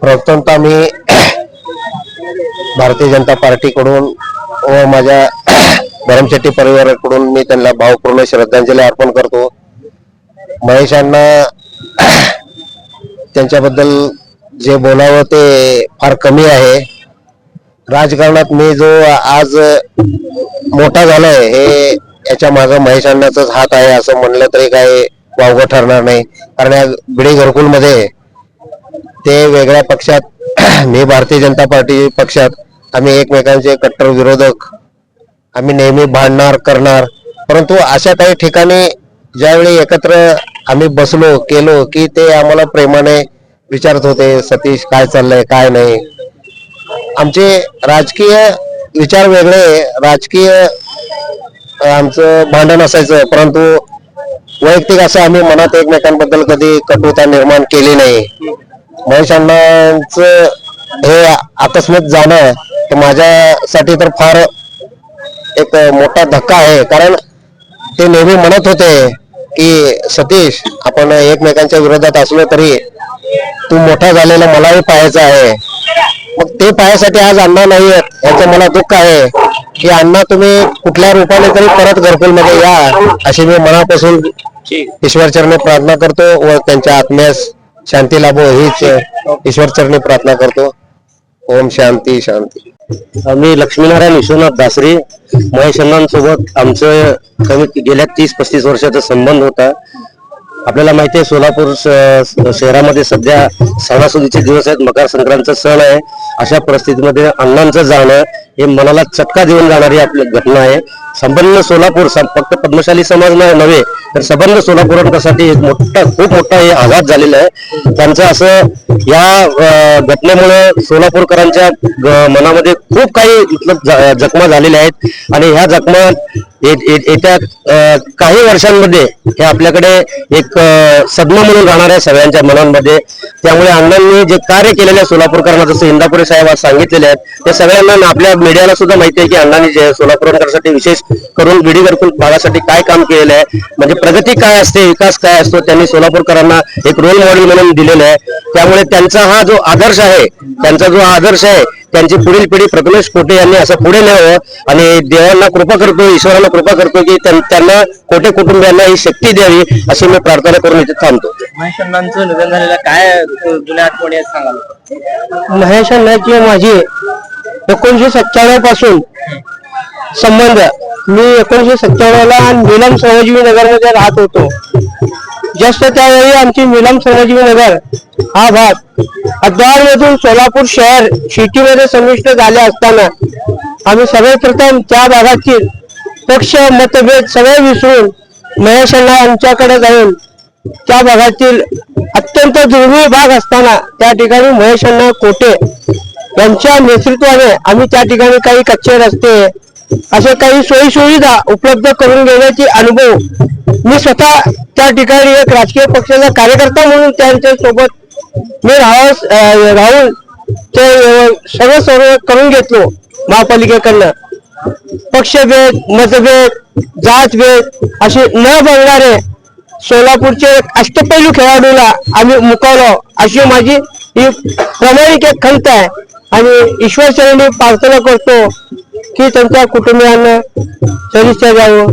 प्रथमतः मी भारतीय जनता पार्टीकडून व माझ्या धरमशेट्टी परिवाराकडून मी त्यांना भावपूर्ण श्रद्धांजली अर्पण करतो। महेशांना त्यांच्याबद्दल जे बोलावं ते फार कमी आहे। राजकारणात मी जो आज मोठा झालाय हे याच्या मागे महेशांनाचाच हात आहे असं म्हणलं तरी काही वावगं ठरणार नाही। कारण या बिडी घरकुल मध्ये ते वेगळ्या पक्षात मी भारतीय जनता पार्टी पक्षात आम्ही एकमेकांचे कट्टर विरोधक, आम्ही नेहमी भांडणार करणार, परंतु अशा काही ठिकाणी ज्यावेळी एकत्र आम्ही बसलो केलो की ते आम्हाला प्रेमाने विचारत होते, सतीश काय चाललंय काय नाही। आमचे राजकीय विचार वेगळे, राजकीय आमचं भांडण असायचं, परंतु वैयक्तिक असं आम्ही मनात एकमेकांबद्दल कधी कटुता निर्माण केली नाही। महेशांनाचं हे आकस्मिक जाणं हे माझ्यासाठी तर फार एक मोठा धक्का आहे। कारण ते नेहमी म्हणत होते की सतीश आपण एकमेकांच्या विरोधात असलो तरी तू मोठा झालेला मलाही पाहायचं आहे। मग ते पाहायसाठी आज अण्णा नाही आहेत याचं मला दुःख आहे की अण्णा तुम्ही कुठल्या रूपाने तरी परत घरकुलमध्ये या अशी मी मनापासून ईश्वरचरणी प्रार्थना करतो व त्यांच्या आत्म्यास शांती लाभो हीच ईश्वरचरणी प्रार्थना करतो। ओम शांती शांती। मी लक्ष्मीनारायण विश्वनाथ दासरे, महेश अण्णांसोबत आमचं कमी गेल्या 30-35 वर्षाचा संबंध होता। आपल्याला माहिती आहे सोलापूर शहरामध्ये सध्या सणासुदीचे दिवस आहेत, मकर संक्रांतीचा सण आहे। अशा परिस्थितीमध्ये अण्णांचं जाणं हे मनाला चटका देऊन जाणारी आपली घटना आहे। संबंध सोलापूर फक्त पद्मशाली समाज नव्हे तर संबंध सोलापूरसाठी एक मोठा खूप मोठा हे आघात झालेला आहे। त्यांचं असं या घटनेमुळे सोलापूरकरांच्या मनामध्ये खूप काही जखमा झालेल्या आहेत आणि ह्या जखमा येत्या काही वर्षांमध्ये हे आपल्याकडे एक सदमा म्हणून राहणार आहे सगळ्यांच्या मनांमध्ये। त्यामुळे अण्णांनी जे कार्य केलेले सोलापूरकरांना, जसं इंदापुरे साहेब आज सांगितलेले आहेत, ते सगळ्यांना आपल्या मीडियाला सुद्धा माहिती आहे की अण्णांनी जे सोलापूरकरांसाठी विशेष करून बिडी घरकुल भागासाठी काय काम केलेलं आहे, म्हणजे प्रगती काय असते, विकास काय असतो, त्यांनी सोलापूरकरांना एक रोल मॉडेल म्हणून दिलेलं आहे। त्यामुळे त्यांचा हा जो आदर्श आहे, त्यांची पुढील पिढी प्रथमेश कोटे यांनी असं पुढे न्यावं आणि देवांना कृपा करतो, ईश्वराला कृपा करतो की त्यांना कोटे कुटुंबियांना ही शक्ती द्यावी अशी मी प्रार्थना करून इथे थांबतो। महेश अण्णांचं निधन झालेलं काय जुन्या आठवणी आहेत सांगाल? महेश अण्णांची माझी 1997 पासून संबंध। मी 1997 ला नीलम श्रमजीवी नगर मध्ये राहत होतो। जस्ट त्यावेळी आमची नीलम श्रमजीवी नगर हा भाग अद्यावधून सोलापूर शहर सिटीमध्ये समाविष्ट झाले असताना आम्ही सर्वप्रथम त्या भागातील पक्ष मतभेद सगळे विसरून महेश अण्णा यांच्याकडे जाऊन त्या भागातील अत्यंत दुर्मिळ भाग असताना त्या ठिकाणी महेश अण्णा कोटे यांच्या नेतृत्वाने आम्ही त्या ठिकाणी काही कच्चे रस्ते असे काही सोयी सुविधा उपलब्ध करून घेण्याची अनुभव मी स्वतः त्या ठिकाणी एक राजकीय पक्षाचा कार्यकर्ता म्हणून त्यांच्या सोबत मी राहून ते सर्व करून घेतलो। महापालिकेकडनं पक्षभेद, मतभेद, जातभेद असे न बघणारे सोलापूरचे अष्टपैलू खेळाडूला आम्ही मुकवलो अशी माझी ही प्रामाणिक एक खंत आहे आणि ईश्वरचरणी प्रार्थना करतो की त्यांच्या कुटुंबियांना सदिच्छा द्यावं।